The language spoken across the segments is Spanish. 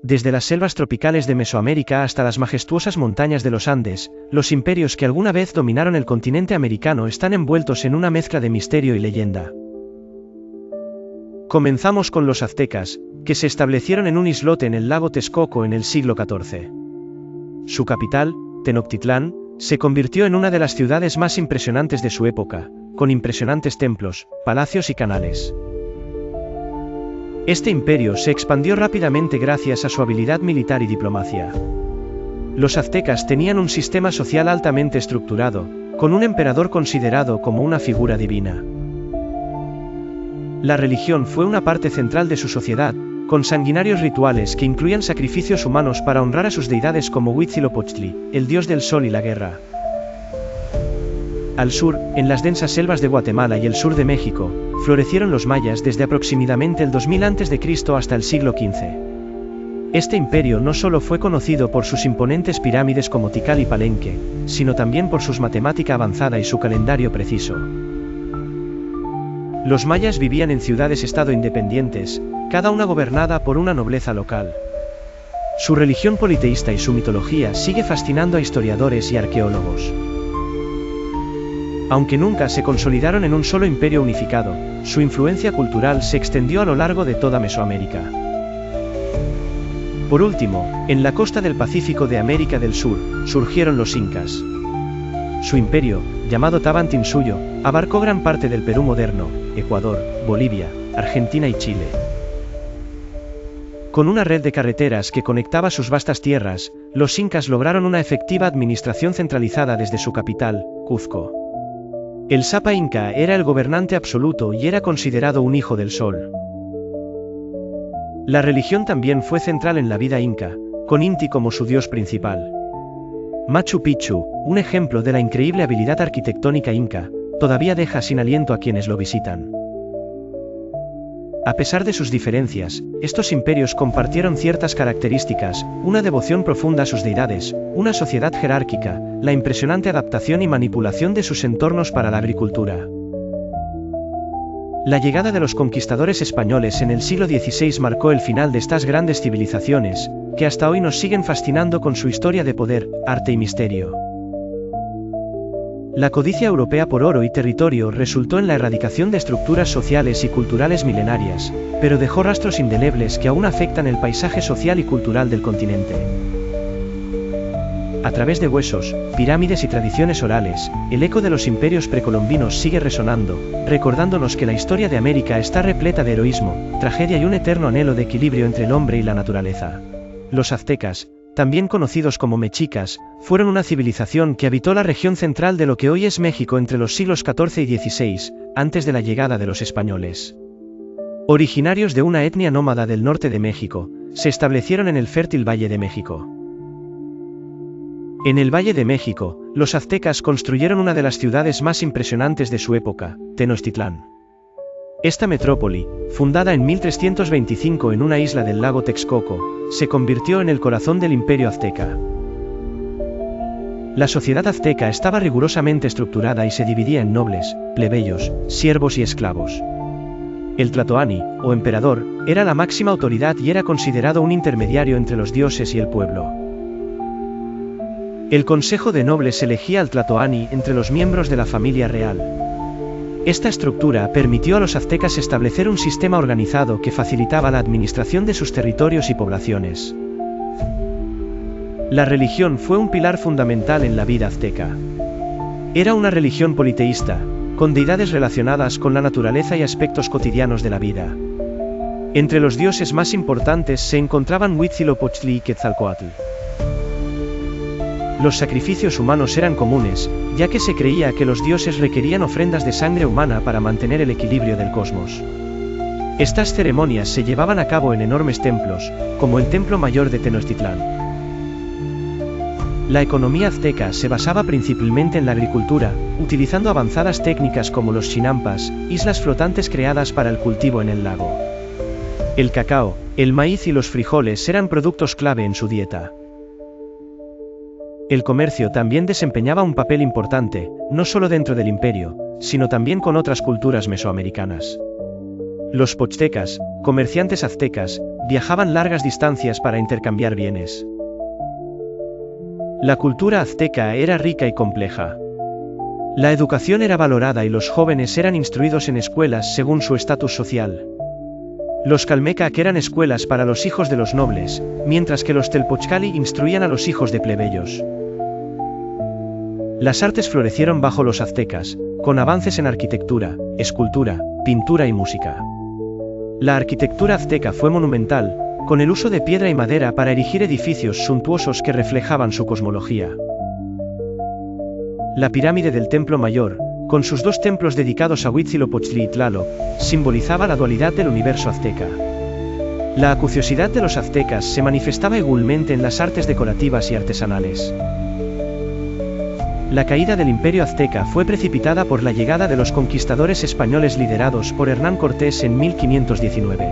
Desde las selvas tropicales de Mesoamérica hasta las majestuosas montañas de los Andes, los imperios que alguna vez dominaron el continente americano están envueltos en una mezcla de misterio y leyenda. Comenzamos con los aztecas, que se establecieron en un islote en el lago Texcoco en el siglo XIV. Su capital, Tenochtitlán, se convirtió en una de las ciudades más impresionantes de su época, con impresionantes templos, palacios y canales. Este imperio se expandió rápidamente gracias a su habilidad militar y diplomacia. Los aztecas tenían un sistema social altamente estructurado, con un emperador considerado como una figura divina. La religión fue una parte central de su sociedad, con sanguinarios rituales que incluían sacrificios humanos para honrar a sus deidades como Huitzilopochtli, el dios del sol y la guerra. Al sur, en las densas selvas de Guatemala y el sur de México, florecieron los mayas desde aproximadamente el 2000 a.C. hasta el siglo XV. Este imperio no solo fue conocido por sus imponentes pirámides como Tikal y Palenque, sino también por su matemática avanzada y su calendario preciso. Los mayas vivían en ciudades-estado independientes, cada una gobernada por una nobleza local. Su religión politeísta y su mitología sigue fascinando a historiadores y arqueólogos. Aunque nunca se consolidaron en un solo imperio unificado, su influencia cultural se extendió a lo largo de toda Mesoamérica. Por último, en la costa del Pacífico de América del Sur, surgieron los incas. Su imperio, llamado Tawantinsuyo, abarcó gran parte del Perú moderno, Ecuador, Bolivia, Argentina y Chile. Con una red de carreteras que conectaba sus vastas tierras, los incas lograron una efectiva administración centralizada desde su capital, Cuzco. El Sapa Inca era el gobernante absoluto y era considerado un hijo del sol. La religión también fue central en la vida inca, con Inti como su dios principal. Machu Picchu, un ejemplo de la increíble habilidad arquitectónica inca, todavía deja sin aliento a quienes lo visitan. A pesar de sus diferencias, estos imperios compartieron ciertas características: una devoción profunda a sus deidades, una sociedad jerárquica, la impresionante adaptación y manipulación de sus entornos para la agricultura. La llegada de los conquistadores españoles en el siglo XVI marcó el final de estas grandes civilizaciones, que hasta hoy nos siguen fascinando con su historia de poder, arte y misterio. La codicia europea por oro y territorio resultó en la erradicación de estructuras sociales y culturales milenarias, pero dejó rastros indelebles que aún afectan el paisaje social y cultural del continente. A través de huesos, pirámides y tradiciones orales, el eco de los imperios precolombinos sigue resonando, recordándonos que la historia de América está repleta de heroísmo, tragedia y un eterno anhelo de equilibrio entre el hombre y la naturaleza. Los aztecas, también conocidos como mexicas, fueron una civilización que habitó la región central de lo que hoy es México entre los siglos XIV y XVI, antes de la llegada de los españoles. Originarios de una etnia nómada del norte de México, se establecieron en el fértil Valle de México. En el Valle de México, los aztecas construyeron una de las ciudades más impresionantes de su época, Tenochtitlán. Esta metrópoli, fundada en 1325 en una isla del lago Texcoco, se convirtió en el corazón del imperio azteca. La sociedad azteca estaba rigurosamente estructurada y se dividía en nobles, plebeyos, siervos y esclavos. El tlatoani, o emperador, era la máxima autoridad y era considerado un intermediario entre los dioses y el pueblo. El consejo de nobles elegía al tlatoani entre los miembros de la familia real. Esta estructura permitió a los aztecas establecer un sistema organizado que facilitaba la administración de sus territorios y poblaciones. La religión fue un pilar fundamental en la vida azteca. Era una religión politeísta, con deidades relacionadas con la naturaleza y aspectos cotidianos de la vida. Entre los dioses más importantes se encontraban Huitzilopochtli y Quetzalcóatl. Los sacrificios humanos eran comunes, ya que se creía que los dioses requerían ofrendas de sangre humana para mantener el equilibrio del cosmos. Estas ceremonias se llevaban a cabo en enormes templos, como el Templo Mayor de Tenochtitlán. La economía azteca se basaba principalmente en la agricultura, utilizando avanzadas técnicas como los chinampas, islas flotantes creadas para el cultivo en el lago. El cacao, el maíz y los frijoles eran productos clave en su dieta. El comercio también desempeñaba un papel importante, no solo dentro del imperio, sino también con otras culturas mesoamericanas. Los pochtecas, comerciantes aztecas, viajaban largas distancias para intercambiar bienes. La cultura azteca era rica y compleja. La educación era valorada y los jóvenes eran instruidos en escuelas según su estatus social. Los calmecac eran escuelas para los hijos de los nobles, mientras que los telpochcali instruían a los hijos de plebeyos. Las artes florecieron bajo los aztecas, con avances en arquitectura, escultura, pintura y música. La arquitectura azteca fue monumental, con el uso de piedra y madera para erigir edificios suntuosos que reflejaban su cosmología. La pirámide del Templo Mayor, con sus dos templos dedicados a Huitzilopochtli y Tlaloc, simbolizaba la dualidad del universo azteca. La acuciosidad de los aztecas se manifestaba igualmente en las artes decorativas y artesanales. La caída del Imperio azteca fue precipitada por la llegada de los conquistadores españoles liderados por Hernán Cortés en 1519.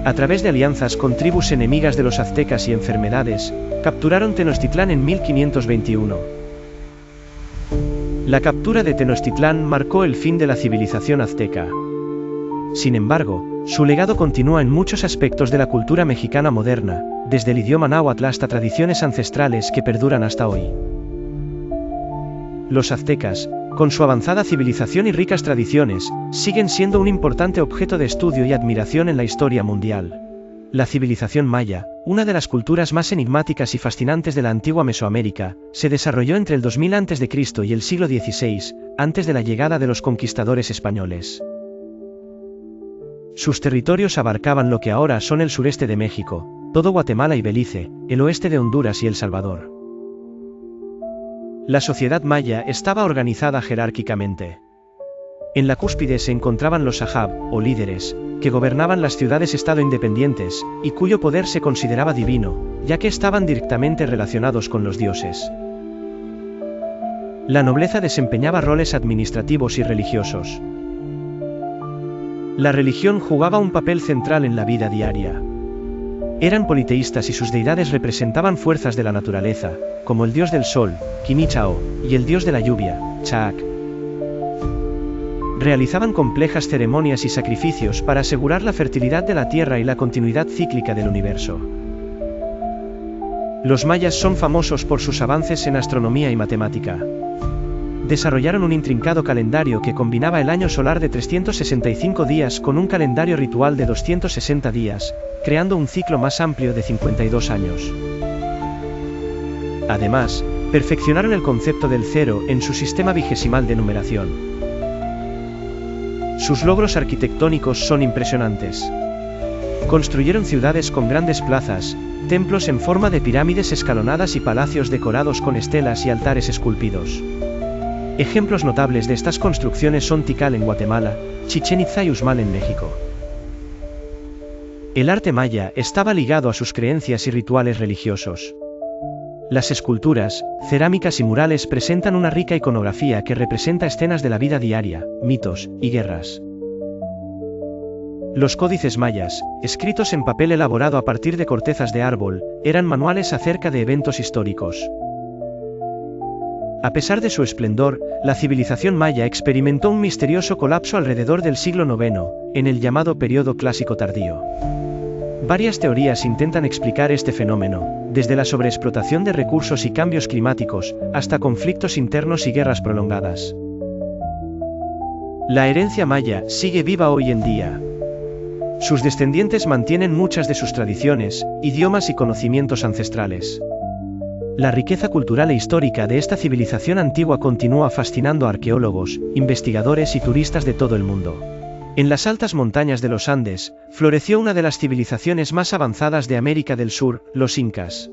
A través de alianzas con tribus enemigas de los aztecas y enfermedades, capturaron Tenochtitlán en 1521. La captura de Tenochtitlán marcó el fin de la civilización azteca. Sin embargo, su legado continúa en muchos aspectos de la cultura mexicana moderna, desde el idioma náhuatl hasta tradiciones ancestrales que perduran hasta hoy. Los aztecas, con su avanzada civilización y ricas tradiciones, siguen siendo un importante objeto de estudio y admiración en la historia mundial. La civilización maya, una de las culturas más enigmáticas y fascinantes de la antigua Mesoamérica, se desarrolló entre el 2000 a.C. y el siglo XVI, antes de la llegada de los conquistadores españoles. Sus territorios abarcaban lo que ahora son el sureste de México, todo Guatemala y Belice, el oeste de Honduras y El Salvador. La sociedad maya estaba organizada jerárquicamente. En la cúspide se encontraban los sahab, o líderes, que gobernaban las ciudades-estado independientes, y cuyo poder se consideraba divino, ya que estaban directamente relacionados con los dioses. La nobleza desempeñaba roles administrativos y religiosos. La religión jugaba un papel central en la vida diaria. Eran politeístas y sus deidades representaban fuerzas de la naturaleza, como el dios del sol, Kinichao, y el dios de la lluvia, Chaak. Realizaban complejas ceremonias y sacrificios para asegurar la fertilidad de la tierra y la continuidad cíclica del universo. Los mayas son famosos por sus avances en astronomía y matemática. Desarrollaron un intrincado calendario que combinaba el año solar de 365 días con un calendario ritual de 260 días, creando un ciclo más amplio de 52 años. Además, perfeccionaron el concepto del cero en su sistema vigesimal de numeración. Sus logros arquitectónicos son impresionantes. Construyeron ciudades con grandes plazas, templos en forma de pirámides escalonadas y palacios decorados con estelas y altares esculpidos. Ejemplos notables de estas construcciones son Tikal en Guatemala, Chichén Itzá y Uxmal en México. El arte maya estaba ligado a sus creencias y rituales religiosos. Las esculturas, cerámicas y murales presentan una rica iconografía que representa escenas de la vida diaria, mitos y guerras. Los códices mayas, escritos en papel elaborado a partir de cortezas de árbol, eran manuales acerca de eventos históricos. A pesar de su esplendor, la civilización maya experimentó un misterioso colapso alrededor del siglo IX, en el llamado período clásico tardío. Varias teorías intentan explicar este fenómeno, desde la sobreexplotación de recursos y cambios climáticos, hasta conflictos internos y guerras prolongadas. La herencia maya sigue viva hoy en día. Sus descendientes mantienen muchas de sus tradiciones, idiomas y conocimientos ancestrales. La riqueza cultural e histórica de esta civilización antigua continúa fascinando a arqueólogos, investigadores y turistas de todo el mundo. En las altas montañas de los Andes, floreció una de las civilizaciones más avanzadas de América del Sur, los incas.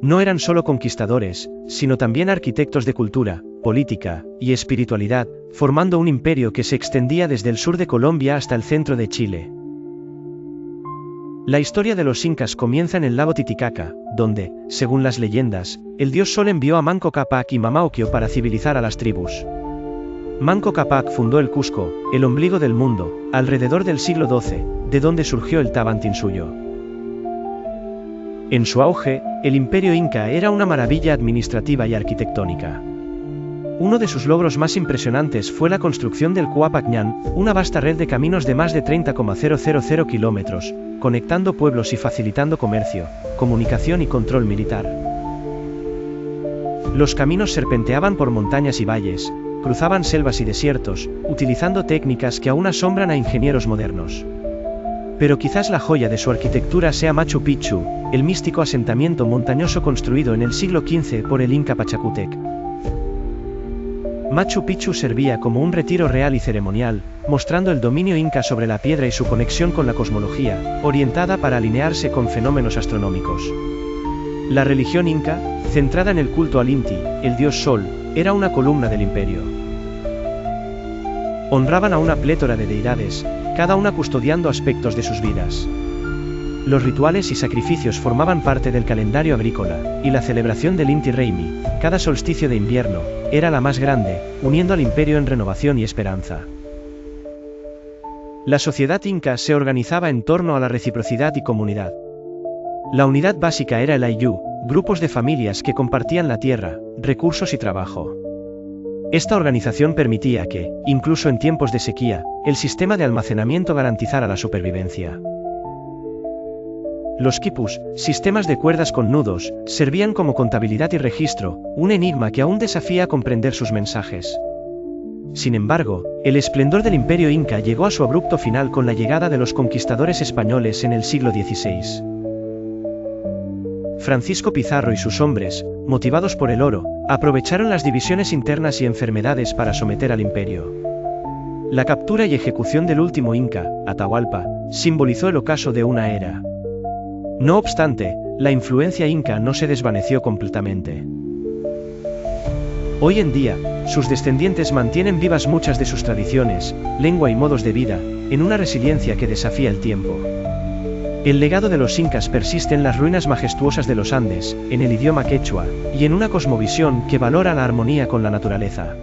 No eran solo conquistadores, sino también arquitectos de cultura, política y espiritualidad, formando un imperio que se extendía desde el sur de Colombia hasta el centro de Chile. La historia de los incas comienza en el lago Titicaca, donde, según las leyendas, el dios Sol envió a Manco Cápac y Mamaocllo para civilizar a las tribus. Manco Cápac fundó el Cusco, el ombligo del mundo, alrededor del siglo XII, de donde surgió el Tawantinsuyo. En su auge, el imperio inca era una maravilla administrativa y arquitectónica. Uno de sus logros más impresionantes fue la construcción del Cuapac Ñan, una vasta red de caminos de más de 30,000 kilómetros, conectando pueblos y facilitando comercio, comunicación y control militar. Los caminos serpenteaban por montañas y valles, cruzaban selvas y desiertos, utilizando técnicas que aún asombran a ingenieros modernos. Pero quizás la joya de su arquitectura sea Machu Picchu, el místico asentamiento montañoso construido en el siglo XV por el Inca Pachacútec. Machu Picchu servía como un retiro real y ceremonial, mostrando el dominio inca sobre la piedra y su conexión con la cosmología, orientada para alinearse con fenómenos astronómicos. La religión inca, centrada en el culto al Inti, el dios Sol, era una columna del imperio. Honraban a una plétora de deidades, cada una custodiando aspectos de sus vidas. Los rituales y sacrificios formaban parte del calendario agrícola, y la celebración del Inti Raymi, cada solsticio de invierno, era la más grande, uniendo al imperio en renovación y esperanza. La sociedad inca se organizaba en torno a la reciprocidad y comunidad. La unidad básica era el Ayllu, grupos de familias que compartían la tierra, recursos y trabajo. Esta organización permitía que, incluso en tiempos de sequía, el sistema de almacenamiento garantizara la supervivencia. Los quipus, sistemas de cuerdas con nudos, servían como contabilidad y registro, un enigma que aún desafía comprender sus mensajes. Sin embargo, el esplendor del imperio inca llegó a su abrupto final con la llegada de los conquistadores españoles en el siglo XVI. Francisco Pizarro y sus hombres, motivados por el oro, aprovecharon las divisiones internas y enfermedades para someter al imperio. La captura y ejecución del último inca, Atahualpa, simbolizó el ocaso de una era. No obstante, la influencia inca no se desvaneció completamente. Hoy en día, sus descendientes mantienen vivas muchas de sus tradiciones, lengua y modos de vida, en una resiliencia que desafía el tiempo. El legado de los incas persiste en las ruinas majestuosas de los Andes, en el idioma quechua, y en una cosmovisión que valora la armonía con la naturaleza.